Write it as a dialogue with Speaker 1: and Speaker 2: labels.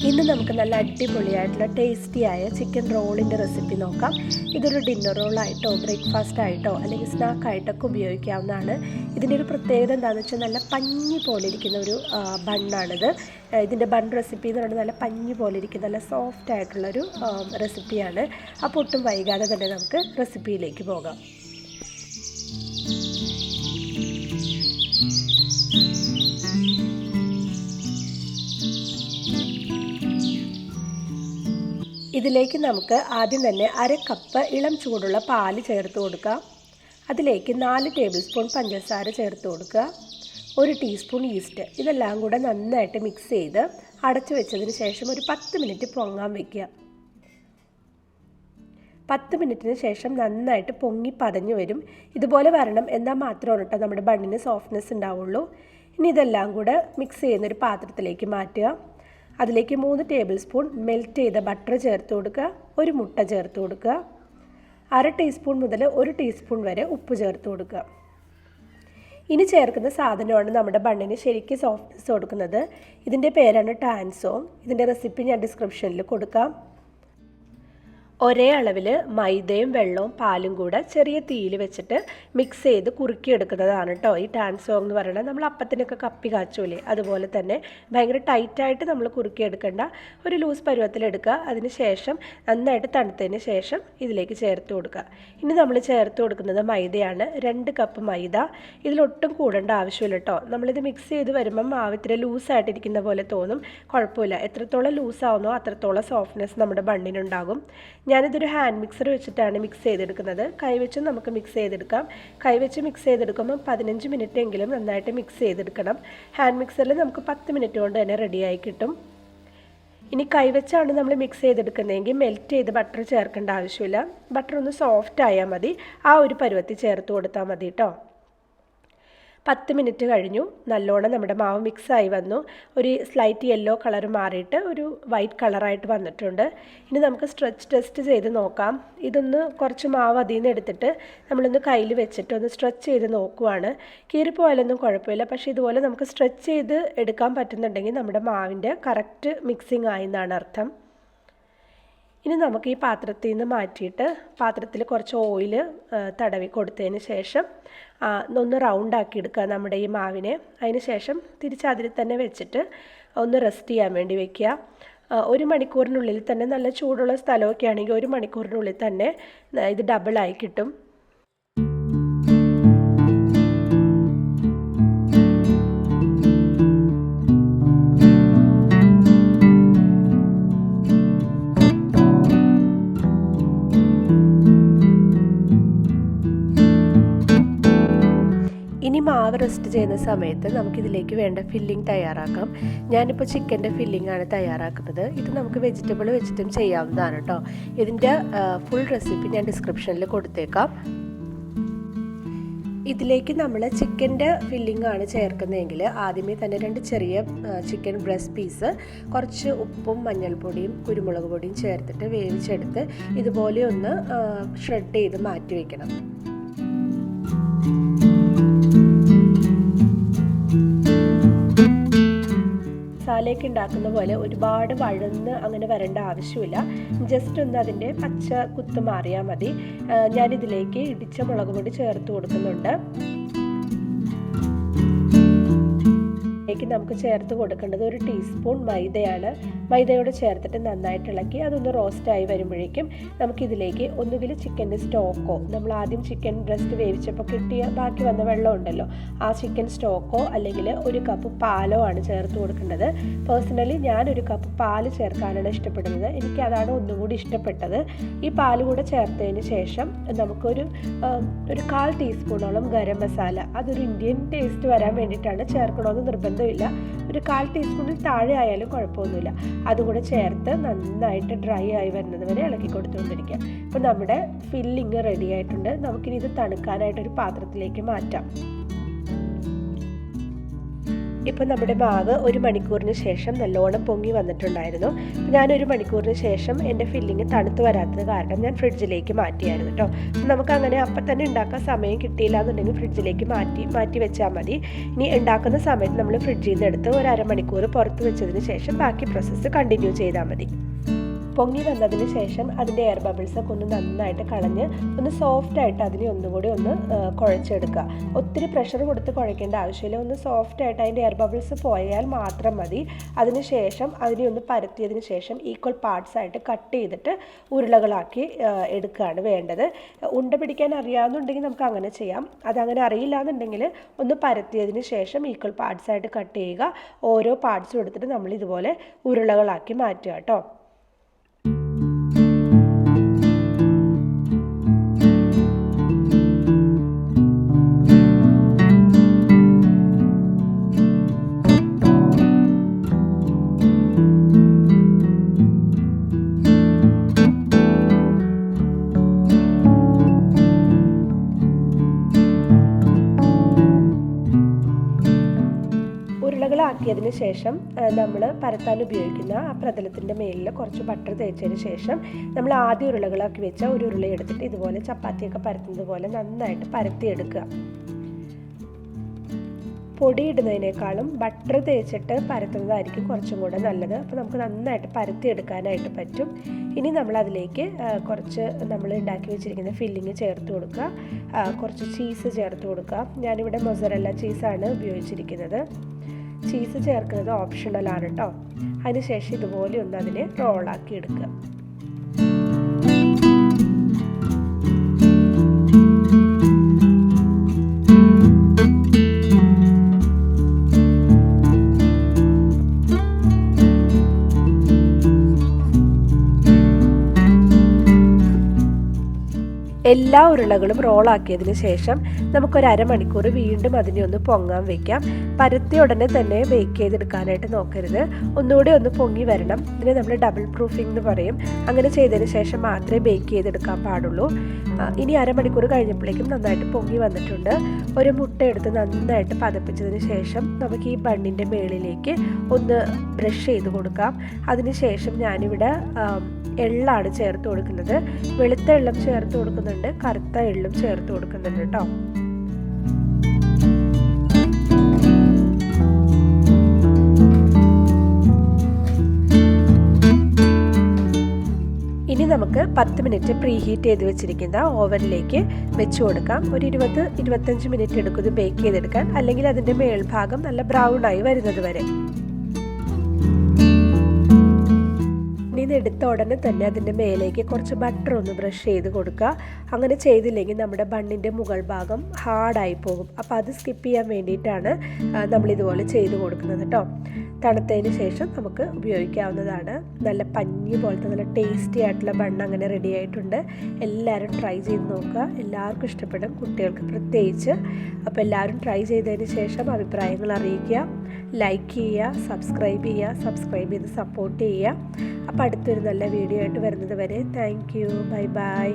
Speaker 1: ഇന്ന് നമുക്ക് നല്ല അടിപൊളിയായിട്ടുള്ള ടേസ്റ്റിയായ ചിക്കൻ റോളിൻ്റെ റെസിപ്പി നോക്കാം. ഇതൊരു ഡിന്നർ റോളായിട്ടോ ബ്രേക്ക്ഫാസ്റ്റ് ആയിട്ടോ അല്ലെങ്കിൽ സ്നാക്കായിട്ടൊക്കെ ഉപയോഗിക്കാവുന്നതാണ്. ഇതിൻ്റെ ഒരു പ്രത്യേകത എന്താണെന്ന് വെച്ചാൽ നല്ല പഞ്ഞി പോലെ ഇരിക്കുന്ന ഒരു ബണ്ണാണിത്. ഇതിൻ്റെ ബൺ റെസിപ്പി എന്ന് പറയുന്നത് നല്ല പഞ്ഞി പോലെ ഇരിക്കുന്ന നല്ല സോഫ്റ്റ് ആയിട്ടുള്ളൊരു റെസിപ്പിയാണ്. അപ്പോൾ ഒട്ടും വൈകാതെ തന്നെ നമുക്ക് റെസിപ്പിയിലേക്ക് പോകാം. ഇതിലേക്ക് നമുക്ക് ആദ്യം തന്നെ 1/2 കപ്പ് ഇളം ചൂടുള്ള പാല് ചേർത്ത് കൊടുക്കാം. അതിലേക്ക് 4 ടേബിൾ സ്പൂൺ പഞ്ചസാര ചേർത്ത് കൊടുക്കുക. 1 ടീസ്പൂൺ ഈസ്റ്റ്. ഇതെല്ലാം കൂടെ നന്നായിട്ട് മിക്സ് ചെയ്ത് അടച്ചു വെച്ചതിന് ശേഷം ഒരു 10 മിനിറ്റ് പൊങ്ങാൻ വയ്ക്കുക. 10 മിനിറ്റിന് ശേഷം നന്നായിട്ട് പൊങ്ങി പതഞ്ഞു വരും. ഇതുപോലെ വരണം എന്നാൽ മാത്രമാണ് കേട്ടോ നമ്മുടെ ബണ്ണിന് സോഫ്റ്റ്നെസ് ഉണ്ടാവുള്ളൂ. ഇനി ഇതെല്ലാം കൂടെ മിക്സ് ചെയ്യുന്നൊരു പാത്രത്തിലേക്ക് മാറ്റുക. അതിലേക്ക് 3 ടേബിൾ സ്പൂൺ മെൽറ്റ് ചെയ്ത ബട്ടർ ചേർത്ത് കൊടുക്കുക. 1 മുട്ട ചേർത്ത് കൊടുക്കുക. 1/2 ടീസ്പൂൺ മുതൽ 1 ടീസ്പൂൺ വരെ ഉപ്പ് ചേർത്ത് കൊടുക്കുക. ഇനി ചേർക്കുന്ന സാധനമാണ് നമ്മുടെ ബണ്ണിന് ശരിക്കും സോഫ്റ്റ്നെസ് കൊടുക്കുന്നത്. ഇതിൻ്റെ പേരാണ് ടാൻസോങ്. ഇതിൻ്റെ റെസിപ്പി ഞാൻ ഡിസ്ക്രിപ്ഷനിൽ കൊടുക്കാം. ഒരേ അളവിൽ മൈദയും വെള്ളവും പാലും കൂടെ ചെറിയ തീയിൽ വെച്ചിട്ട് മിക്സ് ചെയ്ത് കുറുക്കിയെടുക്കുന്നതാണ് കേട്ടോ ഈ ടാൻസോങ് എന്ന് പറയുന്നത്. നമ്മൾ അപ്പത്തിനൊക്കെ കപ്പി കാച്ചൂലേ അതുപോലെ തന്നെ ഭയങ്കര ടൈറ്റായിട്ട് നമ്മൾ കുറുക്കിയെടുക്കേണ്ട, ഒരു ലൂസ് പരുവത്തിലെടുക്കുക. അതിന് ശേഷം നന്നായിട്ട് തണുത്തതിന് ശേഷം ഇതിലേക്ക് ചേർത്ത് കൊടുക്കുക. ഇനി നമ്മൾ ചേർത്ത് കൊടുക്കുന്നത് മൈദയാണ്. 2 കപ്പ് മൈദ. ഇതിലൊട്ടും കൂടേണ്ട ആവശ്യമില്ല കേട്ടോ. നമ്മളിത് മിക്സ് ചെയ്ത് വരുമ്പം മാവ് ഇത്തിരി ലൂസായിട്ടിരിക്കുന്ന പോലെ തോന്നും. കുഴപ്പമില്ല, എത്രത്തോളം ലൂസാവുന്നോ അത്രത്തോളം സോഫ്റ്റ്നെസ് നമ്മുടെ ബണ്ണിനുണ്ടാകും. ഞാനിതൊരു ഹാൻഡ് മിക്സർ വെച്ചിട്ടാണ് മിക്സ് ചെയ്തെടുക്കുന്നത്. കൈവച്ചും നമുക്ക് മിക്സ് ചെയ്തെടുക്കാം. കൈവച്ച് മിക്സ് ചെയ്തെടുക്കുമ്പോൾ 15 മിനിറ്റ് എങ്കിലും നന്നായിട്ട് മിക്സ് ചെയ്തെടുക്കണം. ഹാൻഡ് മിക്സറിൽ നമുക്ക് 10 മിനിറ്റ് കൊണ്ട് തന്നെ റെഡിയായി കിട്ടും. ഇനി കൈവച്ചാണ് നമ്മൾ മിക്സ് ചെയ്തെടുക്കുന്നതെങ്കിൽ മെൽറ്റ് ചെയ്ത് ബട്ടർ ചേർക്കേണ്ട ആവശ്യമില്ല. ബട്ടർ ഒന്ന് സോഫ്റ്റ് ആയാൽ മതി. ആ ഒരു പരുവത്തിൽ ചേർത്ത് കൊടുത്താൽ മതി കേട്ടോ. 10 മിനിറ്റ് കഴിഞ്ഞു. നല്ലോണം നമ്മുടെ മാവ് മിക്സായി വന്നു. ഒരു സ്ലൈറ്റ് യെല്ലോ കളർ മാറിയിട്ട് ഒരു വൈറ്റ് കളറായിട്ട് വന്നിട്ടുണ്ട്. ഇനി നമുക്ക് സ്ട്രെച്ച് ടെസ്റ്റ് ചെയ്ത് നോക്കാം. ഇതൊന്ന് കുറച്ച് മാവ് അതിൽ നിന്ന് എടുത്തിട്ട് നമ്മളൊന്ന് കയ്യിൽ വെച്ചിട്ട് ഒന്ന് സ്ട്രെച്ച് ചെയ്ത് നോക്കുവാണ്. കീറിപ്പോയാലൊന്നും കുഴപ്പമില്ല. പക്ഷേ ഇതുപോലെ നമുക്ക് സ്ട്രെച്ച് ചെയ്ത് എടുക്കാൻ പറ്റുന്നുണ്ടെങ്കിൽ നമ്മുടെ മാവിൻ്റെ കറക്റ്റ് മിക്സിംഗ് ആയി എന്നാണ് അർത്ഥം. ഇനി നമുക്ക് ഈ പാത്രത്തിൽ നിന്ന് മാറ്റിയിട്ട് പാത്രത്തിൽ കുറച്ച് ഓയിൽ തടവി കൊടുത്തതിന് ശേഷം ഒന്ന് റൗണ്ടാക്കി എടുക്കുക നമ്മുടെ ഈ മാവിനെ. അതിന് ശേഷം തിരിച്ച് അതിൽ തന്നെ വെച്ചിട്ട് ഒന്ന് റെസ്റ്റ് ചെയ്യാൻ വേണ്ടി വെക്കുക. 1 മണിക്കൂറിനുള്ളിൽ തന്നെ, നല്ല ചൂടുള്ള സ്ഥലമൊക്കെ ആണെങ്കിൽ 1 മണിക്കൂറിനുള്ളിൽ തന്നെ ഇത് ഡബിളായി കിട്ടും. ഇനി മാവ് റെസ്റ്റ് ചെയ്യുന്ന സമയത്ത് നമുക്കിതിലേക്ക് വേണ്ട ഫില്ലിംഗ് തയ്യാറാക്കാം. ഞാനിപ്പോൾ ചിക്കൻ്റെ ഫില്ലിംഗ് ആണ് തയ്യാറാക്കുന്നത്. ഇത് നമുക്ക് വെജിറ്റബിൾ വെച്ചിട്ടും ചെയ്യാവുന്നതാണ് കേട്ടോ. ഇതിൻ്റെ ഫുൾ റെസിപ്പി ഞാൻ ഡിസ്ക്രിപ്ഷനിൽ കൊടുത്തേക്കാം. ഇതിലേക്ക് നമ്മൾ ചിക്കൻ്റെ ഫില്ലിംഗ് ആണ് ചേർക്കുന്നതെങ്കിൽ ആദ്യമേ തന്നെ 2 ചെറിയ ചിക്കൻ ബ്രസ്റ്റ് പീസ് കുറച്ച് ഉപ്പും മഞ്ഞൾപ്പൊടിയും കുരുമുളക് പൊടിയും ചേർത്തിട്ട് വേവിച്ചെടുത്ത് ഇതുപോലെ ഒന്ന് ഷ്രെഡ് ചെയ്ത് മാറ്റി വയ്ക്കണം. മസാലയൊക്കെ ഉണ്ടാക്കുന്ന പോലെ ഒരുപാട് വഴന്ന് അങ്ങനെ വരേണ്ട ആവശ്യമില്ല. ജസ്റ്റ് ഒന്ന് അതിൻ്റെ പച്ച കുത്ത് മാറിയാൽ മതി. ഞാനിതിലേക്ക് ഇടിച്ച മുളക് പൊടി ചേർത്ത് കൊടുക്കുന്നുണ്ട്. ഇതിലേക്ക് നമുക്ക് ചേർത്ത് കൊടുക്കേണ്ടത് 1 ടീസ്പൂൺ മൈദയാണ്. മൈദയോട് ചേർത്തിട്ട് നന്നായിട്ട് ഇളക്കി അതൊന്ന് റോസ്റ്റായി വരുമ്പോഴേക്കും നമുക്കിതിലേക്ക് ഒന്നുകിൽ ചിക്കൻ്റെ സ്റ്റോക്കോ, നമ്മൾ ആദ്യം ചിക്കൻ ബ്രസ്റ്റ് വേവിച്ചപ്പോൾ കിട്ടിയ ബാക്കി വന്ന വെള്ളം ഉണ്ടല്ലോ, ആ ചിക്കൻ സ്റ്റോക്കോ അല്ലെങ്കിൽ 1 കപ്പ് പാലോ ആണ് ചേർത്ത് കൊടുക്കേണ്ടത്. പേഴ്സണലി ഞാൻ 1 കപ്പ് പാല് ചേർക്കാനാണ് ഇഷ്ടപ്പെടുന്നത്. എനിക്കതാണ് ഒന്നും കൂടി ഇഷ്ടപ്പെട്ടത്. ഈ പാല് കൂടെ ചേർത്തതിന് ശേഷം നമുക്കൊരു 1/4 ടീസ്പൂണോളം ഗരം മസാല, അതൊരു ഇന്ത്യൻ ടേസ്റ്റ് വരാൻ വേണ്ടിയിട്ടാണ്, ചേർക്കണമെന്ന് നിർബന്ധമില്ല. ഒരു 1/4 ടീസ്പൂണിൽ താഴെ ആയാലും കുഴപ്പമൊന്നുമില്ല. അതുകൂടെ ചേർത്ത് നന്നായിട്ട് ഡ്രൈ ആയി വരുന്നത് വരെ ഇളക്കി കൊടുത്തുകൊണ്ടിരിക്കുക. അപ്പോൾ നമ്മുടെ ഫില്ലിങ് റെഡി ആയിട്ടുണ്ട്. നമുക്കിനി ഇത് തണുക്കാനായിട്ടൊരു പാത്രത്തിലേക്ക് മാറ്റാം. ഇപ്പം നമ്മുടെ മാവ് 1 മണിക്കൂറിന് ശേഷം നല്ലോണം പൊങ്ങി വന്നിട്ടുണ്ടായിരുന്നു. ഞാൻ 1 മണിക്കൂറിന് ശേഷം എൻ്റെ ഫില്ലിങ് തണുത്ത് വരാത്തത് കാരണം ഞാൻ ഫ്രിഡ്ജിലേക്ക് മാറ്റിയായിരുന്നു കേട്ടോ. നമുക്കങ്ങനെ അപ്പം തന്നെ ഉണ്ടാക്കാൻ സമയം കിട്ടിയില്ല എന്നുണ്ടെങ്കിൽ ഫ്രിഡ്ജിലേക്ക് മാറ്റി വെച്ചാൽ മതി. ഇനി ഉണ്ടാക്കുന്ന സമയത്ത് നമ്മൾ ഫ്രിഡ്ജിൽ നിന്ന് എടുത്ത് 1 അരമണിക്കൂർ പുറത്ത് വെച്ചതിന് ശേഷം ബാക്കി പ്രോസസ്സ് കണ്ടിന്യൂ ചെയ്താൽ മതി. പൊങ്ങി വന്നതിന് ശേഷം അതിൻ്റെ എയർ ബബിൾസൊക്കെ ഒന്ന് നന്നായിട്ട് കളഞ്ഞ് ഒന്ന് സോഫ്റ്റായിട്ട് അതിനെ ഒന്നുകൂടി ഒന്ന് കുഴച്ചെടുക്കുക. ഒത്തിരി പ്രഷർ കൊടുത്ത് കുഴയ്ക്കേണ്ട ആവശ്യമില്ല. ഒന്ന് സോഫ്റ്റായിട്ട് അതിൻ്റെ എയർ ബബിൾസ് പോയാൽ മാത്രം മതി. അതിന് ശേഷം അതിനെ ഒന്ന് പരത്തിയതിന് ശേഷം ഈക്വൽ പാർട്സ് ആയിട്ട് കട്ട് ചെയ്തിട്ട് ഉരുളകളാക്കി എടുക്കുകയാണ് വേണ്ടത്. ഉണ്ട പിടിക്കാൻ അറിയാമെന്നുണ്ടെങ്കിൽ നമുക്ക് അങ്ങനെ ചെയ്യാം. അതങ്ങനെ അറിയില്ല എന്നുണ്ടെങ്കിൽ ഒന്ന് പരത്തിയതിന് ശേഷം ഈക്വൽ പാർട്സ് ആയിട്ട് കട്ട് ചെയ്യുക. ഓരോ പാർട്സും എടുത്തിട്ട് നമ്മൾ ഇതുപോലെ ഉരുളകളാക്കി മാറ്റുക കേട്ടോ. ഉരുളകളാക്കിയതിന് ശേഷം നമ്മൾ പരത്താൻ ഉപയോഗിക്കുന്ന ആ പ്രതലത്തിൻ്റെ മേലിൽ കുറച്ച് ബട്ടർ തേച്ചതിന് ശേഷം നമ്മൾ ആദ്യം ഉരുളകളാക്കി വെച്ച ഒരു ഉരുള എടുത്തിട്ട് ഇതുപോലെ ചപ്പാത്തിയൊക്കെ പരത്തുന്നത് പോലെ നന്നായിട്ട് പരത്തിയെടുക്കുക. പൊടിയിടുന്നതിനേക്കാളും ബട്ടർ തേച്ചിട്ട് പരത്തുന്നതായിരിക്കും കുറച്ചും കൂടെ നല്ലത്. അപ്പോൾ നമുക്ക് നന്നായിട്ട് പരത്തിയെടുക്കാനായിട്ട് പറ്റും. ഇനി നമ്മൾ അതിലേക്ക് കുറച്ച് നമ്മൾ ഉണ്ടാക്കി വെച്ചിരിക്കുന്ന ഫില്ലിങ് ചേർത്ത് കൊടുക്കുക. കുറച്ച് ചീസ് ചേർത്ത് കൊടുക്കുക. ഞാനിവിടെ മൊസറല്ല ചീസാണ് ഉപയോഗിച്ചിരിക്കുന്നത്. ചീസ് ചേർക്കുന്നത് ഓപ്ഷണലാണ് കേട്ടോ. അതിനുശേഷം ഇതുപോലെ ഒന്ന് അതിനെ റോളാക്കി എടുക്കുക. എല്ലാ ഉരുളകളും റോളാക്കിയതിന് ശേഷം നമുക്കൊരു അരമണിക്കൂർ വീണ്ടും അതിനെ ഒന്ന് പൊങ്ങാൻ വയ്ക്കാം. പരത്തിയ ഉടനെ തന്നെ ബേക്ക് ചെയ്തെടുക്കാനായിട്ട് നോക്കരുത്. ഒന്നുകൂടി ഒന്ന് പൊങ്ങി വരണം. ഇതിനെ നമ്മൾ ഡബിൾ പ്രൂഫിംഗ് എന്ന് പറയും. അങ്ങനെ ചെയ്തതിന് ശേഷം മാത്രമേ ബേക്ക് ചെയ്തെടുക്കാൻ പാടുള്ളൂ. ഇനി അരമണിക്കൂർ കഴിഞ്ഞപ്പോഴേക്കും നന്നായിട്ട് പൊങ്ങി വന്നിട്ടുണ്ട്. ഒരു മുട്ട എടുത്ത് നന്നായിട്ട് പതപ്പിച്ചതിന് ശേഷം നമുക്ക് ഈ ബണ്ണിൻ്റെ മേളിലേക്ക് ഒന്ന് ബ്രഷ് ചെയ്ത് കൊടുക്കാം. അതിനുശേഷം ഞാനിവിടെ എള്ളാണ് ചേർത്ത് കൊടുക്കുന്നത്. വെളുത്ത എള്ളും ചേർത്ത് കൊടുക്കുന്നുണ്ട്, കറുത്ത എള്ളും ചേർത്ത് കൊടുക്കുന്നുണ്ട് കേട്ടോ. ഇനി നമുക്ക് 10 മിനിറ്റ് പ്രീ ഹീറ്റ് ചെയ്ത് വെച്ചിരിക്കുന്ന ഓവനിലേക്ക് വെച്ച് കൊടുക്കാം. ഒരു 20-25 മിനിറ്റ് എടുക്കും ഇത് ബേക്ക് ചെയ്തെടുക്കാൻ, അല്ലെങ്കിൽ അതിൻ്റെ മേൽഭാഗം നല്ല ബ്രൗൺ ആയി വരുന്നത് വരെ. ഇത് എടുത്ത ഉടനെ തന്നെ അതിൻ്റെ മേലേക്ക് കുറച്ച് ബട്ടർ ഒന്ന് ബ്രഷ് ചെയ്ത് കൊടുക്കുക. അങ്ങനെ ചെയ്തില്ലെങ്കിൽ നമ്മുടെ ബണ്ണിൻ്റെ മുകൾ ഭാഗം ഹാർഡായി പോകും. അപ്പോൾ അത് സ്കിപ്പ് ചെയ്യാൻ വേണ്ടിയിട്ടാണ് നമ്മളിതുപോലെ ചെയ്ത് കൊടുക്കുന്നത് കേട്ടോ. തണുത്തതിന് ശേഷം നമുക്ക് ഉപയോഗിക്കാവുന്നതാണ്. നല്ല പഞ്ഞി പോലത്തെ നല്ല ടേസ്റ്റി ആയിട്ടുള്ള ബണ്ണ് അങ്ങനെ റെഡി ആയിട്ടുണ്ട്. എല്ലാവരും ട്രൈ ചെയ്ത് നോക്കുക. എല്ലാവർക്കും ഇഷ്ടപ്പെടും, കുട്ടികൾക്ക് പ്രത്യേകിച്ച്. അപ്പോൾ എല്ലാവരും ട്രൈ ചെയ്തതിന് ശേഷം അഭിപ്രായങ്ങൾ അറിയിക്കുക. ലൈക്ക് ചെയ്യുക, സബ്സ്ക്രൈബ് ചെയ്ത് സപ്പോർട്ട് ചെയ്യുക. അപ്പോൾ അടുത്തൊരു നല്ല വീഡിയോ ആയിട്ട് വരുന്നത് വരെ താങ്ക് യു. Bye bye.